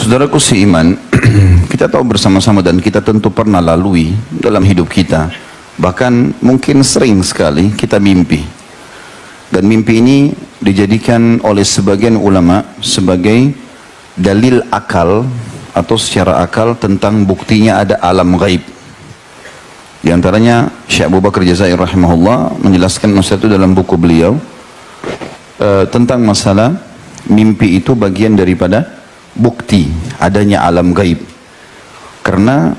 Saudaraku seiman, kita tahu bersama-sama dan kita tentu pernah lalui dalam hidup kita. Bahkan mungkin sering sekali kita mimpi. Dan mimpi ini dijadikan oleh sebagian ulama sebagai dalil akal atau secara akal tentang buktinya ada alam gaib. Di antaranya Syekh Abu Bakar Jazair rahimahullah menjelaskan masalah itu dalam buku beliau tentang masalah mimpi itu bagian daripada bukti adanya alam gaib. Karena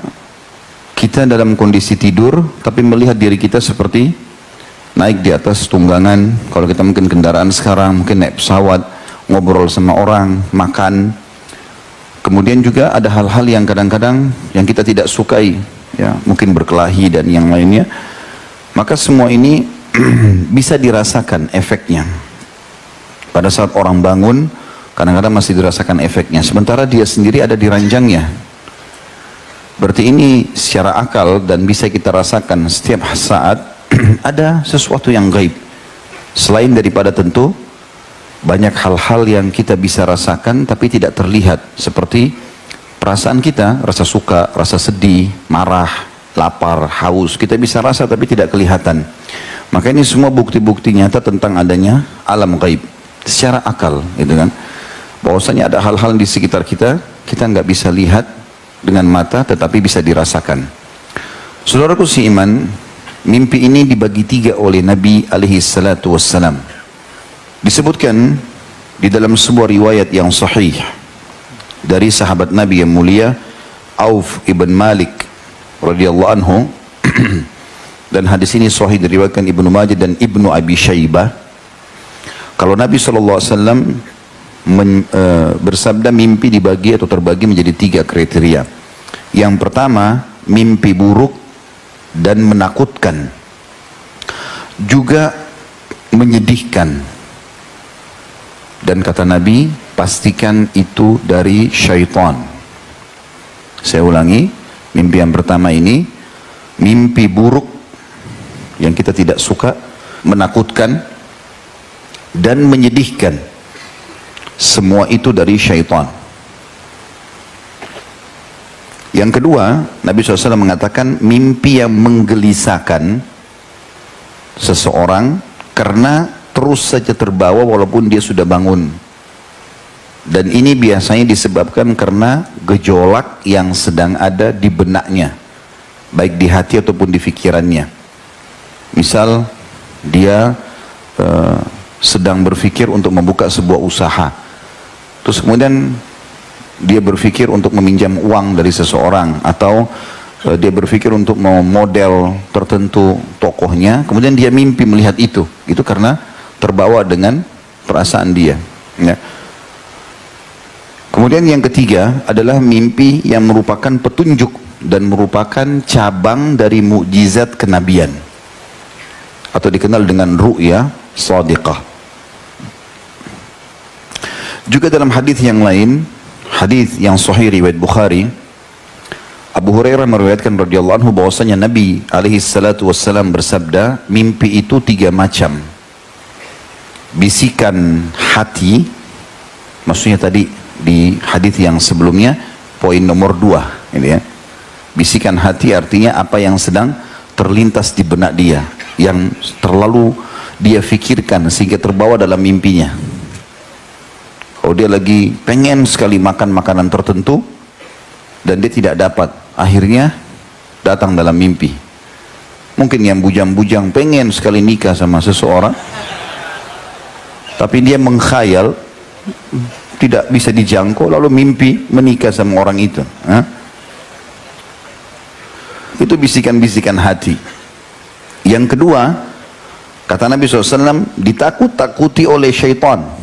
kita dalam kondisi tidur tapi melihat diri kita seperti naik di atas tunggangan. Kalau kita mungkin kendaraan sekarang, mungkin naik pesawat, ngobrol sama orang, makan. Kemudian juga ada hal-hal yang kadang-kadang yang kita tidak sukai, ya, mungkin berkelahi dan yang lainnya. Maka semua ini bisa dirasakan efeknya. Pada saat orang bangun, kadang-kadang masih dirasakan efeknya. Sementara dia sendiri ada di ranjangnya. Berarti ini secara akal dan bisa kita rasakan setiap saat ada sesuatu yang gaib. Selain daripada tentu banyak hal-hal yang kita bisa rasakan tapi tidak terlihat. Seperti perasaan kita, rasa suka, rasa sedih, marah, lapar, haus. Kita bisa rasa tapi tidak kelihatan. Maka ini semua bukti-bukti nyata tentang adanya alam gaib. Secara akal, gitu kan. Bahwasanya ada hal-hal di sekitar kita, kita nggak bisa lihat dengan mata, tetapi bisa dirasakan. Saudaraku seiman, mimpi ini dibagi tiga oleh Nabi alaihi salatu wassalam. Disebutkan di dalam sebuah riwayat yang sahih dari sahabat Nabi yang mulia Auf ibn Malik radhiyallahu anhu dan hadis ini sahih diriwayatkan Ibnu Majah dan Ibnu Abi Syaibah. Kalau Nabi SAW bersabda mimpi dibagi atau terbagi menjadi tiga kriteria. Yang pertama, mimpi buruk dan menakutkan, juga menyedihkan. Dan kata Nabi, pastikan itu dari syaitan. Saya ulangi, mimpi yang pertama ini mimpi buruk yang kita tidak suka, menakutkan dan menyedihkan. Semua itu dari syaitan. Yang kedua, Nabi SAW mengatakan mimpi yang menggelisahkan seseorang karena terus saja terbawa walaupun dia sudah bangun. Dan ini biasanya disebabkan karena gejolak yang sedang ada di benaknya, baik di hati ataupun di pikirannya. Misal dia sedang berpikir untuk membuka sebuah usaha, terus kemudian dia berpikir untuk meminjam uang dari seseorang, atau dia berpikir untuk mau model tertentu tokohnya, kemudian dia mimpi melihat itu karena terbawa dengan perasaan dia, ya. Kemudian yang ketiga adalah mimpi yang merupakan petunjuk dan merupakan cabang dari mukjizat kenabian atau dikenal dengan ru'ya shadiqah. Juga dalam hadis yang lain, hadis yang sahih riwayat Bukhari, Abu Hurairah meriwayatkan radhiyallahu anhu bahwasanya Nabi alaihi salatu wassalam bersabda, mimpi itu tiga macam. Bisikan hati, maksudnya tadi di hadis yang sebelumnya poin nomor 2 ini ya. Bisikan hati artinya apa yang sedang terlintas di benak dia, yang terlalu dia fikirkan sehingga terbawa dalam mimpinya. Kalau dia lagi pengen sekali makan makanan tertentu dan dia tidak dapat, akhirnya datang dalam mimpi. Mungkin yang bujang-bujang pengen sekali nikah sama seseorang, tapi dia mengkhayal tidak bisa dijangkau, lalu mimpi menikah sama orang itu. Itu bisikan-bisikan hati. Yang kedua, kata Nabi SAW, ditakut-takuti oleh syaitan.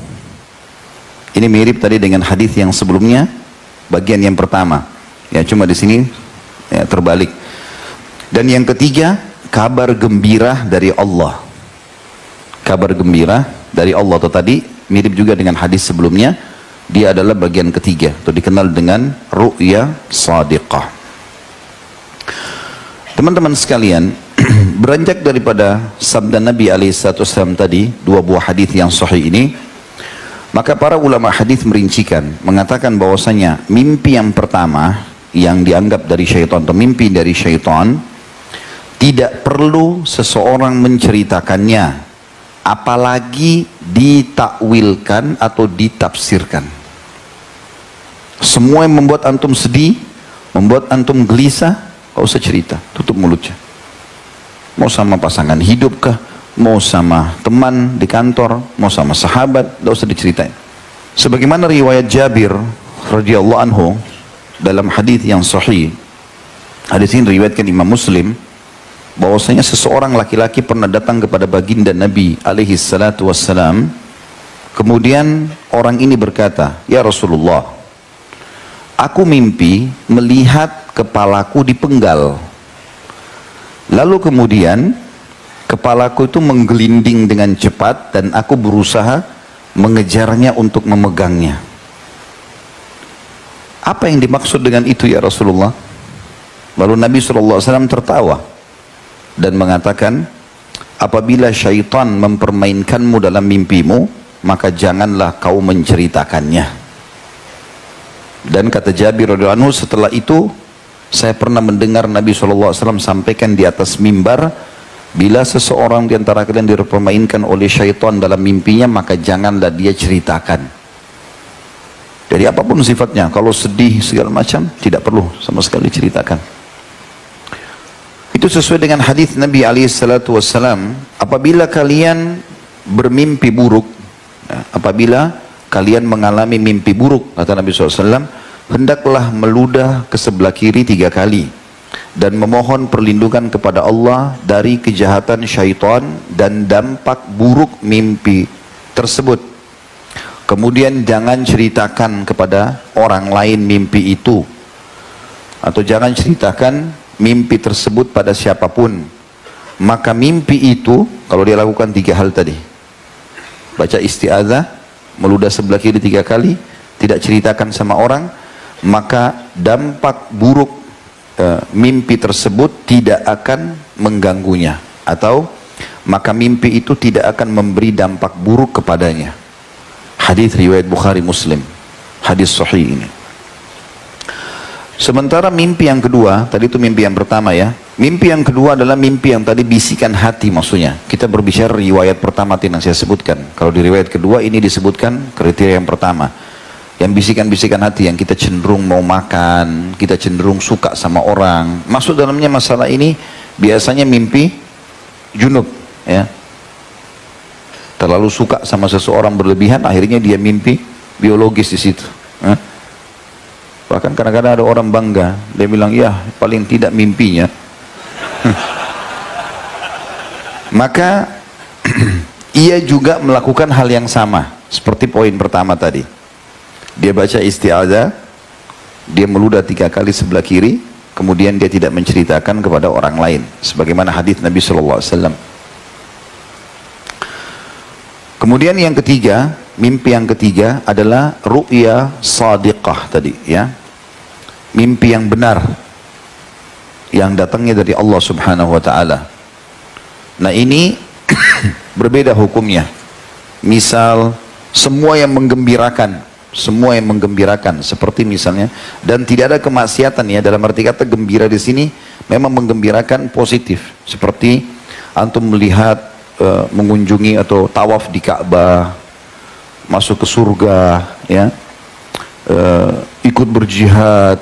Ini mirip tadi dengan hadis yang sebelumnya, bagian yang pertama. Ya, cuma di sini ya, terbalik. Dan yang ketiga, kabar gembira dari Allah. Kabar gembira dari Allah atau tadi mirip juga dengan hadis sebelumnya. Dia adalah bagian ketiga, atau dikenal dengan ru'ya shadiqah. Teman-teman sekalian, beranjak daripada sabda Nabi SAW tadi, dua buah hadis yang sahih ini, Maka para ulama hadis merincikan, mengatakan bahwasanya mimpi yang pertama yang dianggap dari syaitan atau mimpi dari syaitan tidak perlu seseorang menceritakannya, apalagi ditakwilkan atau ditafsirkan. Semua yang membuat antum sedih, membuat antum gelisah, gak usah cerita, tutup mulutnya. Mau sama pasangan hidup kah, mau sama teman di kantor, mau sama sahabat, gak usah diceritain. Sebagaimana riwayat Jabir radhiyallahu anhu dalam hadis yang sahih, hadis ini diriwayatkan Imam Muslim, bahwasanya seseorang laki-laki pernah datang kepada baginda Nabi alaihi salatu wassalam. Kemudian orang ini berkata, "Ya Rasulullah, aku mimpi melihat kepalaku dipenggal. Lalu kemudian kepalaku itu menggelinding dengan cepat dan aku berusaha mengejarnya untuk memegangnya. Apa yang dimaksud dengan itu ya Rasulullah?" Lalu Nabi SAW tertawa dan mengatakan, "Apabila syaitan mempermainkanmu dalam mimpimu, maka janganlah kau menceritakannya." Dan kata Jabir radhiyallahu anhu, setelah itu saya pernah mendengar Nabi SAW sampaikan di atas mimbar, bila seseorang di antara kalian dipermainkan oleh syaitan dalam mimpinya, maka janganlah dia ceritakan. Jadi apapun sifatnya, kalau sedih segala macam, tidak perlu sama sekali ceritakan. Itu sesuai dengan hadis Nabi SAW, apabila kalian bermimpi buruk, apabila kalian mengalami mimpi buruk, kata Nabi SAW, hendaklah meludah ke sebelah kiri 3 kali dan memohon perlindungan kepada Allah dari kejahatan syaitan dan dampak buruk mimpi tersebut. Kemudian jangan ceritakan kepada orang lain mimpi itu, atau jangan ceritakan mimpi tersebut pada siapapun. Maka mimpi itu, kalau dia lakukan 3 hal tadi, baca isti'adzah, meludah sebelah kiri 3 kali, tidak ceritakan sama orang, maka dampak buruk mimpi tersebut tidak akan mengganggunya, atau maka mimpi itu tidak akan memberi dampak buruk kepadanya. Hadis riwayat Bukhari Muslim, hadis sahih ini. Sementara mimpi yang kedua, tadi itu mimpi yang pertama ya. Mimpi yang kedua adalah mimpi yang tadi bisikan hati maksudnya. Kita berbicara riwayat pertama yang saya sebutkan. Kalau di riwayat kedua ini disebutkan kriteria yang pertama. Yang bisikan-bisikan hati, yang kita cenderung mau makan, kita cenderung suka sama orang. Masuk dalamnya masalah ini biasanya mimpi junub ya. Terlalu suka sama seseorang berlebihan, akhirnya dia mimpi biologis di situ. Bahkan kadang-kadang ada orang bangga, dia bilang, ya paling tidak mimpinya. Maka ia juga melakukan hal yang sama, seperti poin pertama tadi. Dia baca isti'adzah, dia meludah 3 kali sebelah kiri, kemudian dia tidak menceritakan kepada orang lain, sebagaimana hadis Nabi SAW. Kemudian yang ketiga, mimpi yang ketiga adalah ru'ya sadiqah tadi ya. Mimpi yang benar yang datangnya dari Allah Subhanahu wa taala. Nah, ini berbeda hukumnya. Misal semua yang menggembirakan, seperti misalnya, dan tidak ada kemaksiatan ya, dalam arti kata gembira di sini memang menggembirakan positif, seperti antum melihat mengunjungi atau tawaf di Ka'bah, masuk ke surga ya, ikut berjihad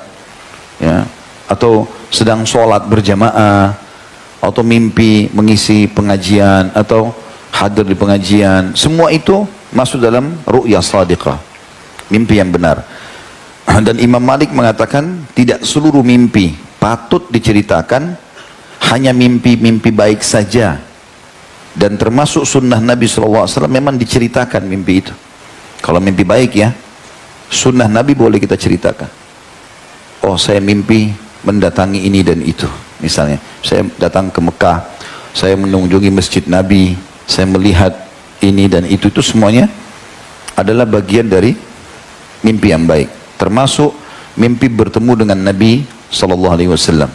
ya, atau sedang sholat berjamaah, atau mimpi mengisi pengajian atau hadir di pengajian, semua itu masuk dalam ru'ya shadiqah, mimpi yang benar. Dan Imam Malik mengatakan tidak seluruh mimpi patut diceritakan, hanya mimpi-mimpi baik saja. Dan termasuk sunnah Nabi SAW memang diceritakan mimpi itu. Kalau mimpi baik ya, sunnah Nabi boleh kita ceritakan. Oh, saya mimpi mendatangi ini dan itu. Misalnya, saya datang ke Mekah, saya mengunjungi masjid Nabi, saya melihat ini dan itu semuanya adalah bagian dari mimpi yang baik. Termasuk mimpi bertemu dengan Nabi SAW.